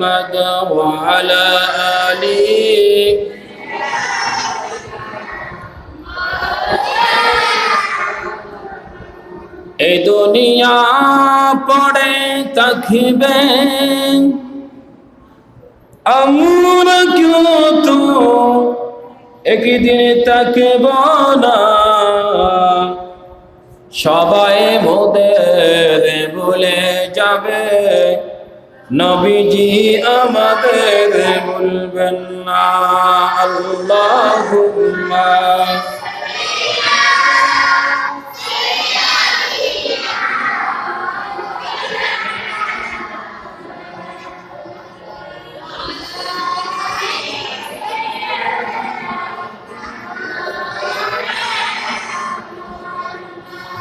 محمد وعلى آله এই দুনিয়া পড়ে থাকবেন আমরা কেউ তো একদিন থাকব না সবাই মোদের বলে যাবে নবীজি আমাদের বলবেন না আল্লাহুম্মা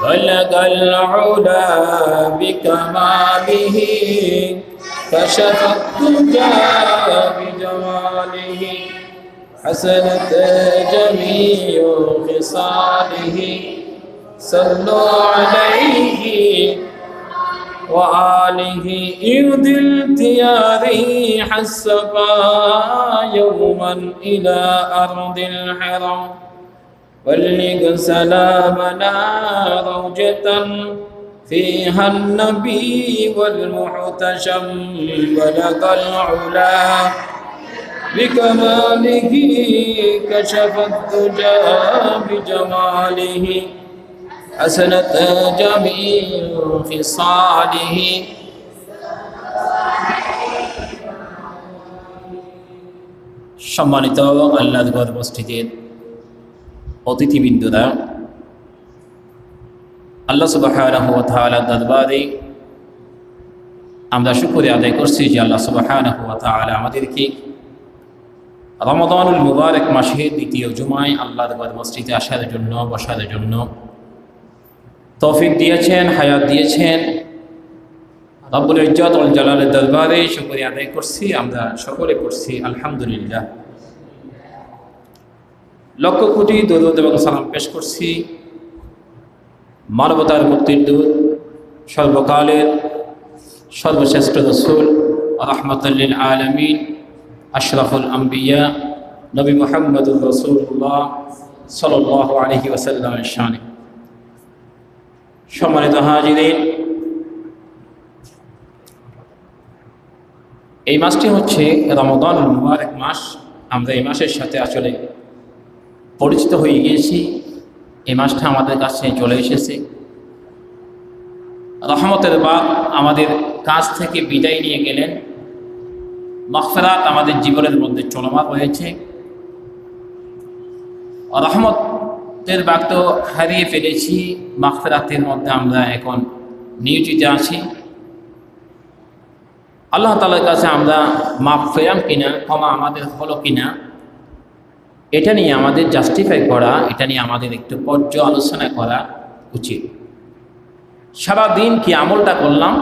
بلغ العلا بكماله كشف الدجى بجماله حسنت جميع خصاله صلوا عليه وآله إذ التياري حسبا يوما إلى أرض الحرم بلغ سلامنا روجة فيها النبي والمحتشم بلغ العلا بكماله كشف الدجى بجماله حسنت جميع خصاله সম্মানিত আল্লাহর ঘর মসজিদের অতিথিবৃন্দরা আল্লাহ সুবহানাহু ওয়া তাআলার দরবারে আমরা শুকরিয়া আদায় করছি যে আল্লাহ সুবহানাহু ওয়া তাআলা আমাদেরকে রমাদানুল মুবারক মাসের দ্বিতীয় জুমায় আল্লাহর ঘর মসজিদে আসার জন্য বসার জন্য তৌফিক দিয়েছেন, হায়াত দিয়েছেন। রব্বুল ইজ্জত ওয়াল জালালের দরবারে শুকরিয়া আদায় করছি, আমরা সকলে করছি আলহামদুলিল্লাহ। লক্ষ কোটি দরুদ এবং সালাম পেশ করছি মানবতার মুক্তির দূত সর্বকালের সর্বশ্রেষ্ঠ রাসূল রাহমাতাল লিল আলামিন আশরাফুল আম্বিয়া নবী মুহাম্মদুর রাসূলুল্লাহ সাল্লাল্লাহু আলাইহি ওয়াসাল্লামের শানে। সম্মানিত হাজিরিন, এই মাসটি হচ্ছে রমাদানুল মুবারক মাস। আমরা এই মাসের সাথে আসলে পরিচিত হয়ে গিয়েছি। এই মাসটা আমাদের কাছে চলে এসেছে। রহমতের বাপ আমাদের কাছ থেকে বিদায় নিয়ে গেলেন। মাগফিরাত আমাদের জীবনের মধ্যে চলমান হয়েছে। রহমতের বাপ তো হারিয়ে ফেলেছি, মাগফিরাতের মধ্যে আমরা এখন নিয়োজিত আছি। আল্লাহ তাআলার কাছে আমরা মাফ পেলাম কিনা, ক্ষমা আমাদের হলো কিনা, এটা নিয়ে আমাদের জাস্টিফাই করা, এটা নিয়ে আমাদের একটু পর্যালোচনা করা উচিত। সারাদিন কি আমলটা করলাম,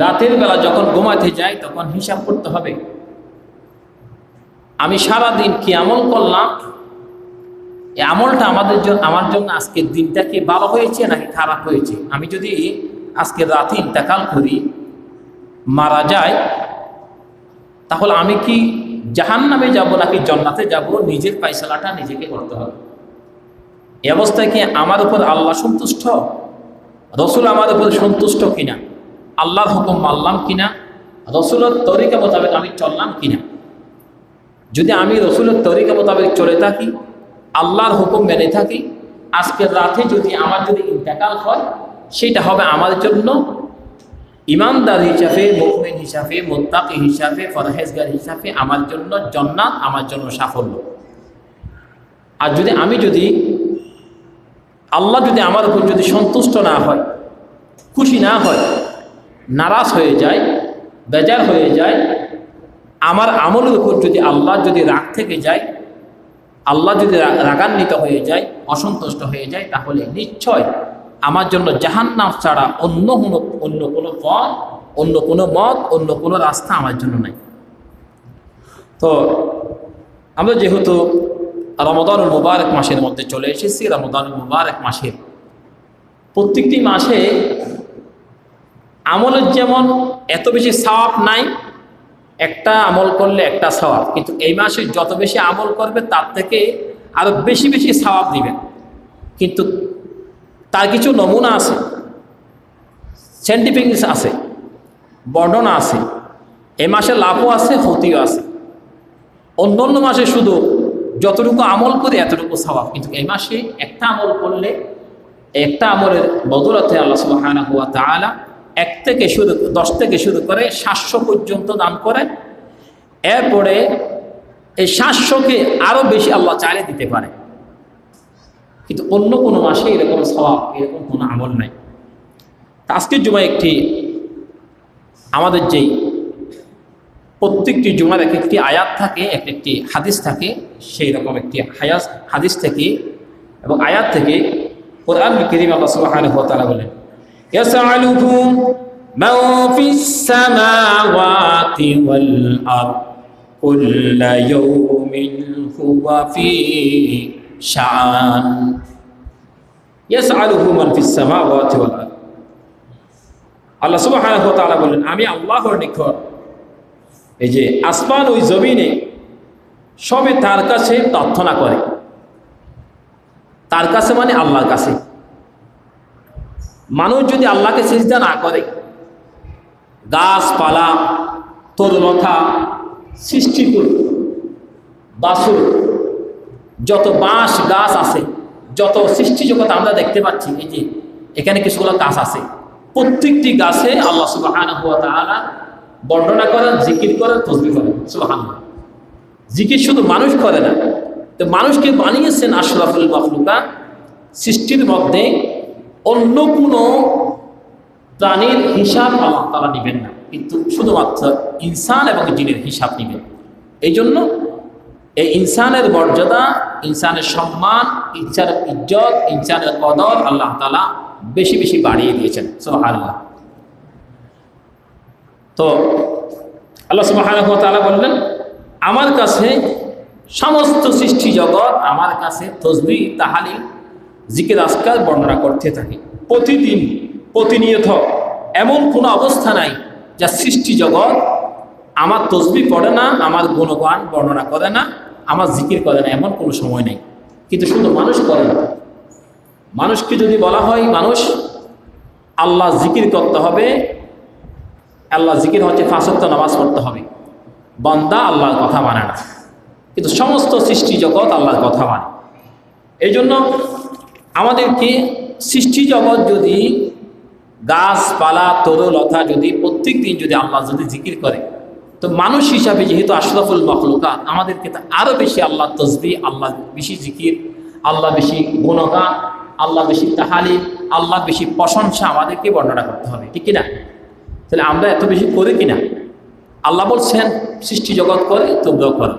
রাতের বেলা যখন ঘুমাতে যাই তখন হিসাব করতে হবে আমি সারাদিন কি আমল করলাম, এই আমলটা আমার জন্য আজকের দিনটা কি ভালো হয়েছে নাকি খারাপ হয়েছে। আমি যদি আজকে রাতে ইন্তেকাল করি, মারা যায়, তাহলে আমি কি জাহান্নামে যাব নাকি জান্নাতে যাব, নিজের ফয়সালাটা নিজেকে করতে হবে। এই অবস্থায় কি আমার উপর আল্লাহ সন্তুষ্ট, রসুল আমার উপর সন্তুষ্ট কিনা, আল্লাহর হুকুম মানলাম কিনা, রসুলের তরিকা মোতাবেক আমি চললাম কিনা। যদি আমি রসুলের তরিকা মোতাবেক চলে থাকি, আল্লাহর হুকুম মেনে থাকি, আজকের রাতে যদি আমার ইন্তেকাল হয়, সেটা হবে আমার জন্য ইমানদার হিসাবে, মুমিন হিসাবে, মুত্তাকি হিসাবে, ফরহেজগার হিসাবে আমার জন্য জান্নাত, আমার জন্য সাফল্য। আর যদি আল্লাহ আমার উপর সন্তুষ্ট না হয়, খুশি না হয়, নারাজ হয়ে যায়, বেজার হয়ে যায়, আমার আমলের উপর আল্লাহ রাগ থেকে যায়, আল্লাহ রাগান্বিত হয়ে যায়, অসন্তুষ্ট হয়ে যায়, তাহলে নিশ্চয় আমার জন্য জাহান্নাম ছাড়া অন্য কোনো পথ, অন্য কোনো মত, অন্য কোনো রাস্তা আমার জন্য নাই। তো আমরা যেহেতু রমাদানুল মুবারক মাসের মধ্যে চলে এসেছি, রমাদানুল মুবারক মাসের প্রত্যেকটি মাসে আমলের যেমন এত বেশি সওয়াব নাই, একটা আমল করলে একটা সওয়াব, কিন্তু এই মাসে যত বেশি আমল করবে তার থেকে আরো বেশি বেশি সওয়াব দিবেন। কিন্তু তার কিছু নমুনা আছে, সায়েন্টিফিক আছে, বর্ণনা আছে। এই মাসে লাভও আছে, ক্ষতিও আছে। অন্য মাসে শুধু যতটুকু আমল করে এতটুকু সওয়াব, কিন্তু এই মাসে একটা আমল করলে একটা আমলের বদৌলতে আল্লাহ সুবহানাহু ওয়া তাআলা 10 থেকে শুরু করে 700 পর্যন্ত দান করেন। এরপরে এই 700কে আরো বেশি আল্লাহ চাইলে দিতে পারে। কিন্তু অন্য কোনো মাসে এরকম সওয়াব, এরকম কোনো আমল নাই। আজকের জুমায় আমাদের যেই প্রত্যেকটি জুমার এক একটি আয়াত থাকে, এক একটি হাদিস থাকে, সেই রকম একটি হাদিস থেকে এবং আয়াত থেকে কোরআন কারীম আল্লাহ সুবহানাহু ওয়া তাআলা বলেন, ইয়াসআলুহু মান ফিস সামাওয়াতি ওয়াল আরদ কুল্লা ইয়াউমিন হুয়া ফি শাআন। ইয়াসআলুহু মান ফিস সামাওয়াতি ওয়াল আরদ, আল্লাহ সুবহানাহু ওয়া তাআলা বলেন, আমি আল্লাহর নিকট এই যে আসমান ওই জমিনে সবে তার কাছে প্রার্থনা করে। তার কাছে মানে আল্লাহর কাছে। মানুষ যদি আল্লাহকে সিজদা না করে, গাছপালা, তরুলতা সৃষ্টি করে, বাসুর, যত বাঁশ গাছ আছে, যত সৃষ্টি জগৎ আমরা দেখতে পাচ্ছি, এই যে এখানে কিছুগুলো গাছ আছে, প্রত্যেকটি গাছে আল্লাহ সুবহানাহু ওয়া তাআলা বর্ণনা করেন, জিকির করেন, তাসবিহ করেন। সুবহানাল্লাহ। জিকির শুধু মানুষ করে না, তো মানুষকে বানিয়েছেন আশরাফুল মাখলুকাত। সৃষ্টির মধ্যে অন্য কোনো প্রাণীর হিসাব আল্লাহ তাআলা নেবেন না, কিন্তু শুধুমাত্র ইনসান এবং জিনের হিসাব নেবেন। এই জন্য এই ইনসানের মর্যাদা, ইনসানের সম্মান, ইনসানের ইজ্জত, ইনসানের কদর আল্লাহ তাআলা বেশি বেশি বাড়িয়ে দিয়েছেন। সুবহানাল্লাহ। তো আল্লাহ সুবহানাহু ওয়া তাআলা বললেন, আমার কাছে সমস্ত সৃষ্টি জগৎ আমার কাছে তাসবিহ, তাহলিল, জিকির, আজকার বর্ণনা করতে থাকে প্রতিদিন, প্রতিনিয়ত। এমন কোনো অবস্থা নাই যা সৃষ্টি জগৎ আমার তাসবিহ পড়ে না, আমার গুণগান বর্ণনা করে না, আমার জিকির করে না, এমন কোনো সময় নেই। কিন্তু শুধু মানুষ করে না। মানুষকে যদি বলা হয় মানুষ আল্লাহ জিকির করতে হবে, আল্লাহ জিকির হচ্ছে 5 ওয়াক্ত নামাজ পড়তে হবে, বান্দা আল্লাহর কথা মানে না। কিন্তু সমস্ত সৃষ্টি জগৎ আল্লাহর কথা মানে। এই জন্য আমাদেরকে সৃষ্টি জগৎ যদি গাছপালা, তরুলতা যদি প্রত্যেক দিন যদি আল্লাহ যদি জিকির করে, তো মানুষ হিসাবে যেহেতু আশরাফুল মাখলুকাত, আমাদেরকে তো আরও বেশি আল্লাহ তাসবিহ, আল্লাহ বেশি জিকির, আল্লাহ বেশি গুণগান, আল্লাহ বেশি তাহলিল, আল্লাহ বেশি প্রশংসা আমাদেরকে বর্ণনা করতে হবে, ঠিক কিনা? তাহলে আমরা এত বেশি করি কিনা? আল্লাহ বলছেন সৃষ্টি জগৎ করে, তোমরাও করো।